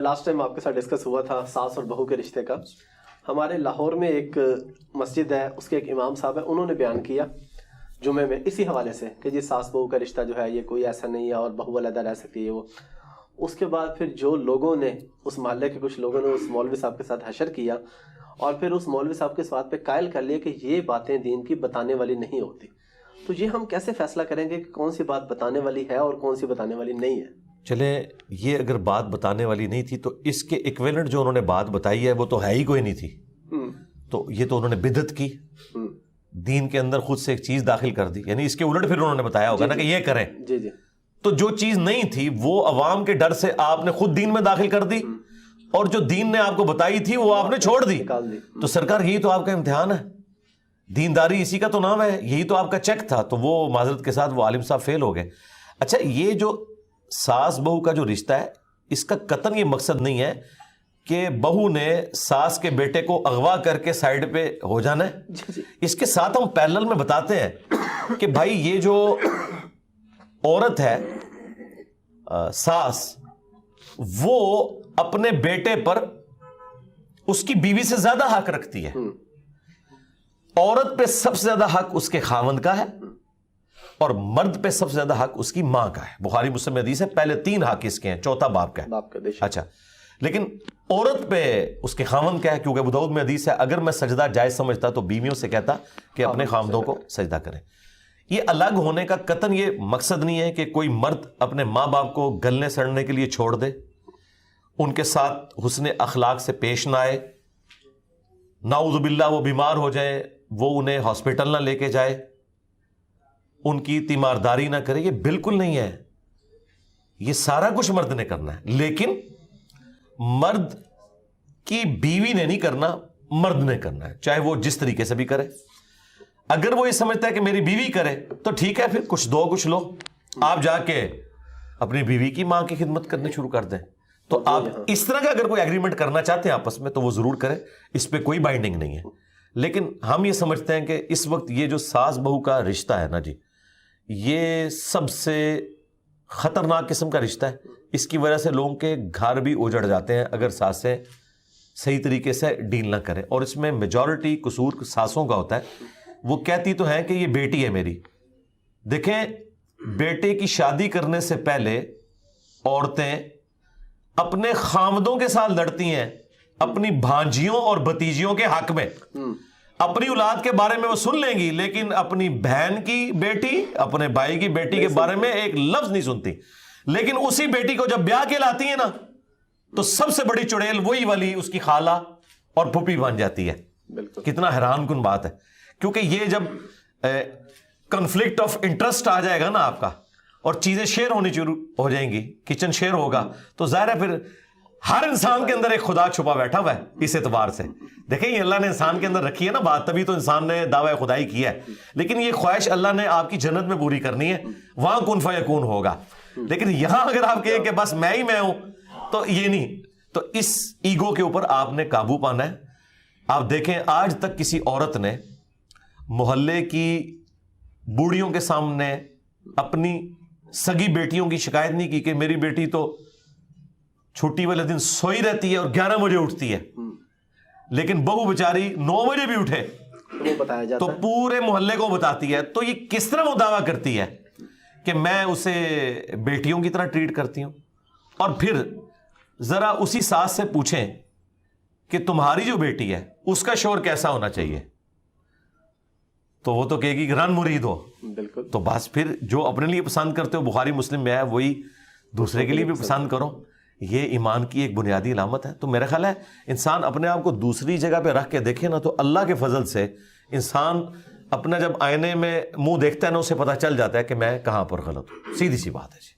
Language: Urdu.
لاسٹ ٹائم آپ کے ساتھ ڈسکس ہوا تھا ساس اور بہو کے رشتے کا. ہمارے لاہور میں ایک مسجد ہے, اس کے ایک امام صاحب ہیں, انہوں نے بیان کیا جمعے میں اسی حوالے سے کہ جی ساس بہو کا رشتہ جو ہے یہ کوئی ایسا نہیں ہے اور بہو علیحدہ رہ سکتی ہے وہ. اس کے بعد پھر جو لوگوں نے, اس محلے کے کچھ لوگوں نے اس مولوی صاحب کے ساتھ حشر کیا اور پھر اس مولوی صاحب کے اس بات پہ قائل کر لیا کہ یہ باتیں دین کی بتانے والی نہیں ہوتی. تو یہ ہم کیسے فیصلہ کریں گے کہ کون سی بات بتانے والی ہے اور کون سی بتانے والی نہیں ہے؟ چلیں, یہ اگر بات بتانے والی نہیں تھی تو اس کے ایکویلنٹ جو انہوں نے بات بتائی ہے وہ تو ہے ہی کوئی نہیں تھی. تو یہ تو انہوں نے بدعت کی, دین کے اندر خود سے ایک چیز داخل کر دی, یعنی اس کے الٹ پھر انہوں نے بتایا ہوگا نا کہ یہ کریں. جی جی. تو جو چیز نہیں تھی وہ عوام کے ڈر سے آپ نے خود دین میں داخل کر دی, اور جو دین نے آپ کو بتائی تھی وہ آپ نے چھوڑ دی. تو سرکار یہی تو آپ کا امتحان ہے, دینداری اسی کا تو نام ہے, یہی تو آپ کا چیک تھا. تو وہ معذرت کے ساتھ وہ عالم صاحب فیل ہو گئے. اچھا, یہ جو ساس بہو کا جو رشتہ ہے اس کا قطعاً یہ مقصد نہیں ہے کہ بہو نے ساس کے بیٹے کو اغوا کر کے سائیڈ پہ ہو جانا ہے. اس کے ساتھ ہم پیرلل میں بتاتے ہیں کہ بھائی یہ جو عورت ہے ساس, وہ اپنے بیٹے پر اس کی بیوی سے زیادہ حق رکھتی ہے. عورت پہ سب سے زیادہ حق اس کے خاوند کا ہے اور مرد پہ سب سے زیادہ حق اس کی ماں کا ہے. بخاری مسلم میں حدیث ہے, پہلے 3 حق اس کے ہیں, چوتھا باپ کا ہے. اچھا, لیکن عورت پہ اس کے خاوند کا ہے, کیونکہ ابو داؤد میں حدیث ہے اگر میں سجدہ جائز سمجھتا تو بیویوں سے کہتا کہ اپنے خاوندوں کو سجدہ کریں. یہ الگ ہونے کا قطعاً یہ مقصد نہیں ہے کہ کوئی مرد اپنے ماں باپ کو گلنے سڑنے کے لیے چھوڑ دے, ان کے ساتھ حسن اخلاق سے پیش نہ آئے, نعوذ باللہ وہ بیمار ہو جائیں وہ انہیں ہاسپٹل نہ لے کے جائے, ان کی تیمارداری نہ کرے. یہ بالکل نہیں ہے, یہ سارا کچھ مرد نے کرنا ہے, لیکن مرد کی بیوی نے نہیں کرنا, مرد نے کرنا ہے, چاہے وہ جس طریقے سے بھی کرے. اگر وہ یہ سمجھتا ہے کہ میری بیوی کرے تو ٹھیک ہے, پھر کچھ دو کچھ لو, آپ جا کے اپنی بیوی کی ماں کی خدمت کرنی شروع کر دیں. تو آپ اس طرح کا اگر کوئی ایگریمنٹ کرنا چاہتے ہیں آپس میں تو وہ ضرور کریں, اس پہ کوئی بائنڈنگ نہیں ہے. لیکن ہم یہ سمجھتے ہیں کہ اس وقت یہ جو ساس بہو کا رشتہ ہے نا جی, یہ سب سے خطرناک قسم کا رشتہ ہے. اس کی وجہ سے لوگوں کے گھر بھی اجڑ جاتے ہیں اگر ساسیں صحیح طریقے سے ڈیل نہ کریں. اور اس میں میجورٹی قصور ساسوں کا ہوتا ہے. وہ کہتی تو ہیں کہ یہ بیٹی ہے میری. دیکھیں, بیٹے کی شادی کرنے سے پہلے عورتیں اپنے خاوندوں کے ساتھ لڑتی ہیں اپنی بھانجیوں اور بھتیجیوں کے حق میں. اپنی اولاد کے بارے میں وہ سن لیں گی, لیکن اپنی بہن کی بیٹی, اپنے بھائی کی بیٹی کے بارے میں ایک لفظ نہیں سنتی. لیکن اسی بیٹی کو جب بیاہ کے لاتی ہے نا تو سب سے بڑی چڑیل وہی والی اس کی خالہ اور پھوپھی بن جاتی ہے. کتنا حیران کن بات ہے, کیونکہ یہ جب کنفلکٹ آف انٹرسٹ آ جائے گا نا آپ کا اور چیزیں شیئر ہونی شروع ہو جائیں گی, کچن شیئر ہوگا, تو ظاہر ہے پھر ہر انسان کے اندر ایک خدا چھپا بیٹھا ہوا ہے. اس اعتبار سے دیکھیں, یہ اللہ نے انسان کے اندر رکھی ہے نا بات, تبھی تو انسان نے دعوی خدائی کیا ہے. لیکن یہ خواہش اللہ نے آپ کی جنت میں پوری کرنی ہے, وہاں کن فیکون ہوگا. لیکن یہاں اگر آپ کہیں کہ بس میں ہی میں ہوں تو یہ نہیں. تو اس ایگو کے اوپر آپ نے قابو پانا ہے. آپ دیکھیں, آج تک کسی عورت نے محلے کی بوڑھیوں کے سامنے اپنی سگی بیٹیوں کی شکایت نہیں کی کہ میری بیٹی تو چھٹی والے دن سوئی رہتی ہے اور 11 بجے اٹھتی ہے, لیکن بہو بیچاری 9 بجے بھی اٹھے تو پورے محلے کو بتاتی ہے. تو یہ کس طرح وہ دعویٰ کرتی ہے کہ میں اسے بیٹیوں کی طرح ٹریٹ کرتی ہوں. اور پھر ذرا اسی ساس سے پوچھیں کہ تمہاری جو بیٹی ہے اس کا شوہر کیسا ہونا چاہیے, تو وہ تو کہے گی کہ رن مرید ہو. بالکل. تو بس پھر جو اپنے لیے پسند کرتے ہو, بخاری مسلم میں ہے, وہی دوسرے کے لیے بھی پسند کرو. یہ ایمان کی ایک بنیادی علامت ہے. تو میرا خیال ہے انسان اپنے آپ کو دوسری جگہ پہ رکھ کے دیکھے نا تو اللہ کے فضل سے انسان اپنا جب آئینے میں منہ دیکھتا ہے نا اسے پتہ چل جاتا ہے کہ میں کہاں پر غلط ہوں. سیدھی سی بات ہے جی.